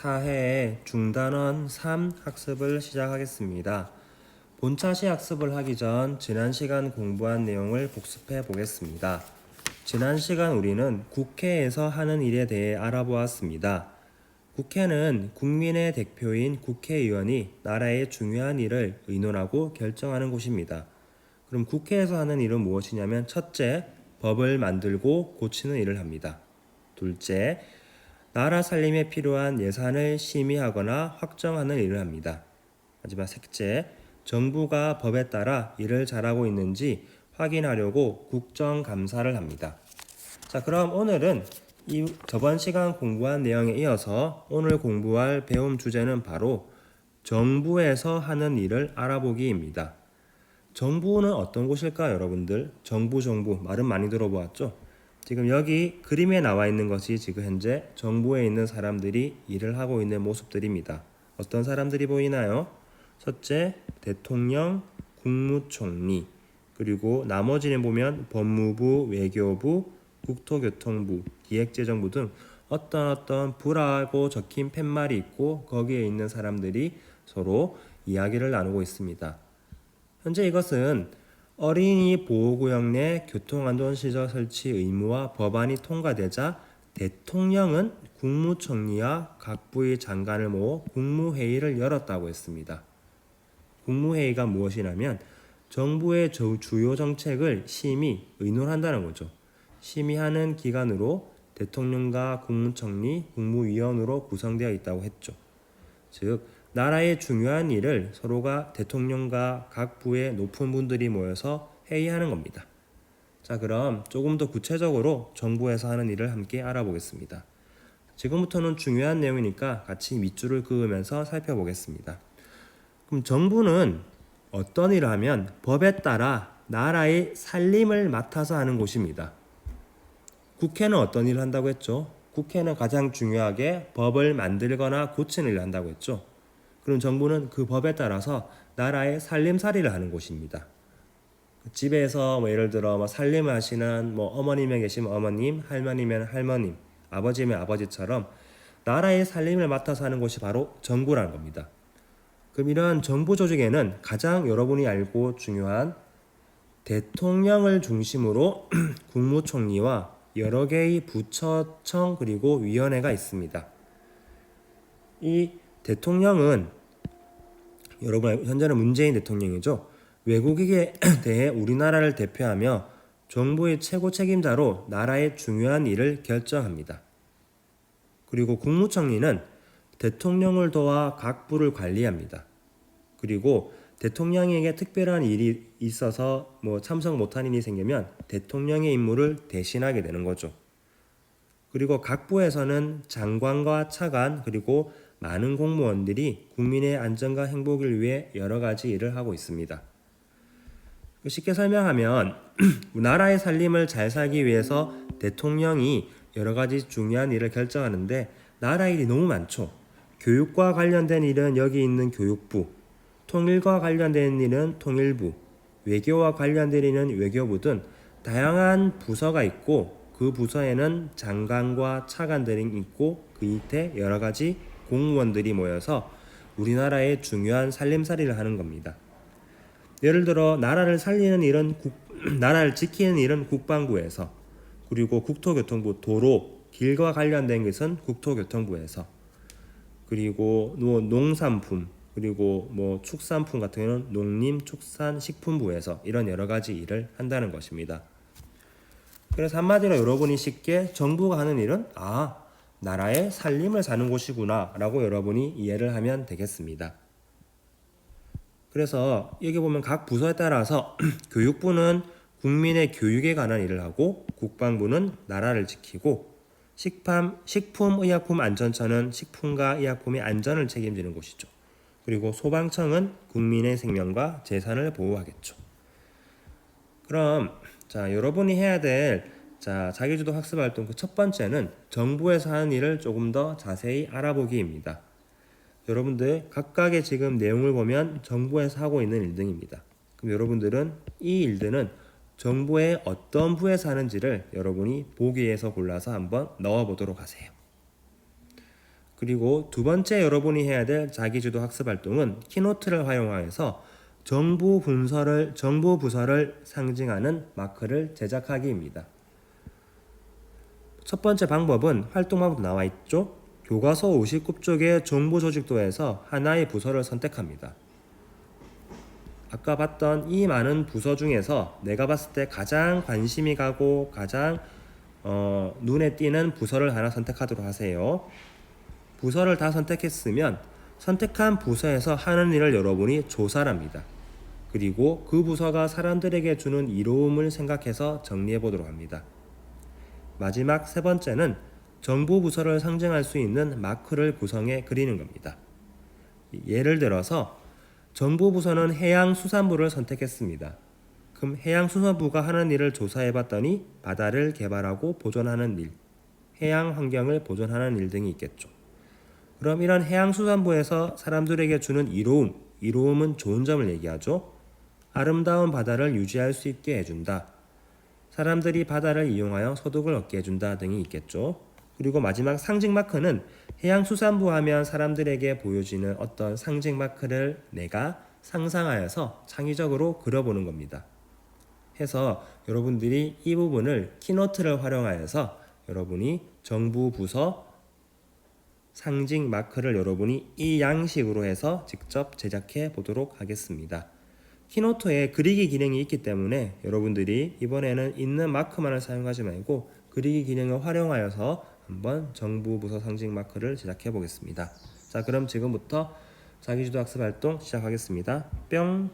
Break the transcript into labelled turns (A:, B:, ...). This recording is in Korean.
A: 제4회 중단원 3 학습을 시작하겠습니다. 본차시 학습을 하기 전 지난 시간 공부한 내용을 복습해 보겠습니다. 지난 시간 우리는 국회에서 하는 일에 대해 알아보았습니다. 국회는 국민의 대표인 국회의원이 나라의 중요한 일을 의논하고 결정하는 곳입니다. 그럼 국회에서 하는 일은 무엇이냐면 첫째, 법을 만들고 고치는 일을 합니다. 둘째, 나라 살림에 필요한 예산을 심의하거나 확정하는 일을 합니다. 마지막 셋째, 정부가 법에 따라 일을 잘하고 있는지 확인하려고 국정감사를 합니다. 자, 그럼 오늘은 저번 시간 공부한 내용에 이어서 오늘 공부할 배움 주제는 바로 정부에서 하는 일을 알아보기입니다. 정부는 어떤 곳일까요, 여러분들? 정부 말은 많이 들어보았죠? 지금 여기 그림에 나와 있는 것이 지금 현재 정부에 있는 사람들이 일을 하고 있는 모습들입니다. 어떤 사람들이 보이나요? 첫째, 대통령, 국무총리, 그리고 나머지는 보면 법무부, 외교부, 국토교통부, 기획재정부 등 어떤 부라고 적힌 팻말이 있고 거기에 있는 사람들이 서로 이야기를 나누고 있습니다. 현재 이것은 어린이 보호구역 내 교통안전시설 설치 의무와 법안이 통과되자 대통령은 국무총리와 각 부의 장관을 모아 국무회의를 열었다고 했습니다. 국무회의가 무엇이냐면 정부의 주요 정책을 심의, 의논한다는 거죠. 심의하는 기관으로 대통령과 국무총리, 국무위원으로 구성되어 있다고 했죠. 즉 나라의 중요한 일을 서로가 대통령과 각 부의 높은 분들이 모여서 회의하는 겁니다. 자, 그럼 조금 더 구체적으로 정부에서 하는 일을 함께 알아보겠습니다. 지금부터는 중요한 내용이니까 같이 밑줄을 그으면서 살펴보겠습니다. 그럼 정부는 어떤 일을 하면 법에 따라 나라의 살림을 맡아서 하는 곳입니다. 국회는 어떤 일을 한다고 했죠? 국회는 가장 중요하게 법을 만들거나 고치는 일을 한다고 했죠. 그럼 정부는 그 법에 따라서 나라의 살림살이를 하는 곳입니다. 집에서 예를 들어 살림을 하시는 어머님에 계시면 어머님, 할머니면 할머님, 아버지면 아버지처럼 나라의 살림을 맡아서 하는 곳이 바로 정부라는 겁니다. 그럼 이러한 정부 조직에는 가장 여러분이 알고 중요한 대통령을 중심으로 국무총리와 여러 개의 부처청 그리고 위원회가 있습니다. 이 대통령은 여러분 현재는 문재인 대통령이죠. 외국에 대해 우리나라를 대표하며 정부의 최고 책임자로 나라의 중요한 일을 결정합니다. 그리고 국무총리는 대통령을 도와 각 부를 관리합니다. 그리고 대통령에게 특별한 일이 있어서 참석 못한 일이 생기면 대통령의 임무를 대신하게 되는 거죠. 그리고 각 부에서는 장관과 차관 그리고 많은 공무원들이 국민의 안전과 행복을 위해 여러 가지 일을 하고 있습니다. 쉽게 설명하면 나라의 살림을 잘 살기 위해서 대통령이 여러 가지 중요한 일을 결정하는데 나라 일이 너무 많죠. 교육과 관련된 일은 여기 있는 교육부, 통일과 관련된 일은 통일부, 외교와 관련된 일은 외교부 등 다양한 부서가 있고 그 부서에는 장관과 차관들이 있고 그 밑에 여러 가지 공무원들이 모여서 우리나라의 중요한 살림살이를 하는 겁니다. 예를 들어 나라를 살리는 일은 나라를 지키는 일은 국방부에서, 그리고 국토교통부 도로, 길과 관련된 것은 국토교통부에서, 그리고 농산품, 그리고 축산품 같은 경우는 농림축산식품부에서 이런 여러 가지 일을 한다는 것입니다. 그래서 한마디로 여러분이 쉽게 정부가 하는 일은 나라의 살림을 사는 곳이구나 라고 여러분이 이해를 하면 되겠습니다. 그래서 여기 보면 각 부서에 따라서 교육부는 국민의 교육에 관한 일을 하고 국방부는 나라를 지키고 식품의약품안전처는 식품과 의약품의 안전을 책임지는 곳이죠. 그리고 소방청은 국민의 생명과 재산을 보호하겠죠. 그럼 여러분이 해야 될 자기주도 학습활동 그 첫 번째는 정부에서 하는 일을 조금 더 자세히 알아보기입니다. 여러분들 각각의 지금 내용을 보면 정부에서 하고 있는 일들입니다. 그럼 여러분들은 이 일들은 정부의 어떤 부에서 하는지를 여러분이 보기에서 골라서 한번 넣어보도록 하세요. 그리고 두 번째 여러분이 해야 될 자기주도 학습 활동은 키노트를 활용하여서 정보 부서를 상징하는 마크를 제작하기입니다. 첫 번째 방법은 활동마부터 나와 있죠. 교과서 59쪽의 정보 조직도에서 하나의 부서를 선택합니다. 아까 봤던 이 많은 부서 중에서 내가 봤을 때 가장 관심이 가고 가장 눈에 띄는 부서를 하나 선택하도록 하세요. 부서를 다 선택했으면 선택한 부서에서 하는 일을 여러분이 조사를 합니다. 그리고 그 부서가 사람들에게 주는 이로움을 생각해서 정리해 보도록 합니다. 마지막 세 번째는 정보 부서를 상징할 수 있는 마크를 구성해 그리는 겁니다. 예를 들어서 정보 부서는 해양수산부를 선택했습니다. 그럼 해양수산부가 하는 일을 조사해 봤더니 바다를 개발하고 보존하는 일, 해양 환경을 보존하는 일 등이 있겠죠. 그럼 이런 해양수산부에서 사람들에게 주는 이로움은 좋은 점을 얘기하죠. 아름다운 바다를 유지할 수 있게 해준다. 사람들이 바다를 이용하여 소득을 얻게 해준다 등이 있겠죠. 그리고 마지막 상징 마크는 해양수산부 하면 사람들에게 보여지는 어떤 상징 마크를 내가 상상하여서 창의적으로 그려보는 겁니다. 해서 여러분들이 이 부분을 키노트를 활용하여서 여러분이 정부 부서 상징 마크를 여러분이 이 양식으로 해서 직접 제작해 보도록 하겠습니다. 키노트에 그리기 기능이 있기 때문에 여러분들이 이번에는 있는 마크만을 사용하지 말고 그리기 기능을 활용하여서 한번 정부 부서 상징 마크를 제작해 보겠습니다. 자, 그럼 지금부터 자기주도 학습 활동 시작하겠습니다. 뿅.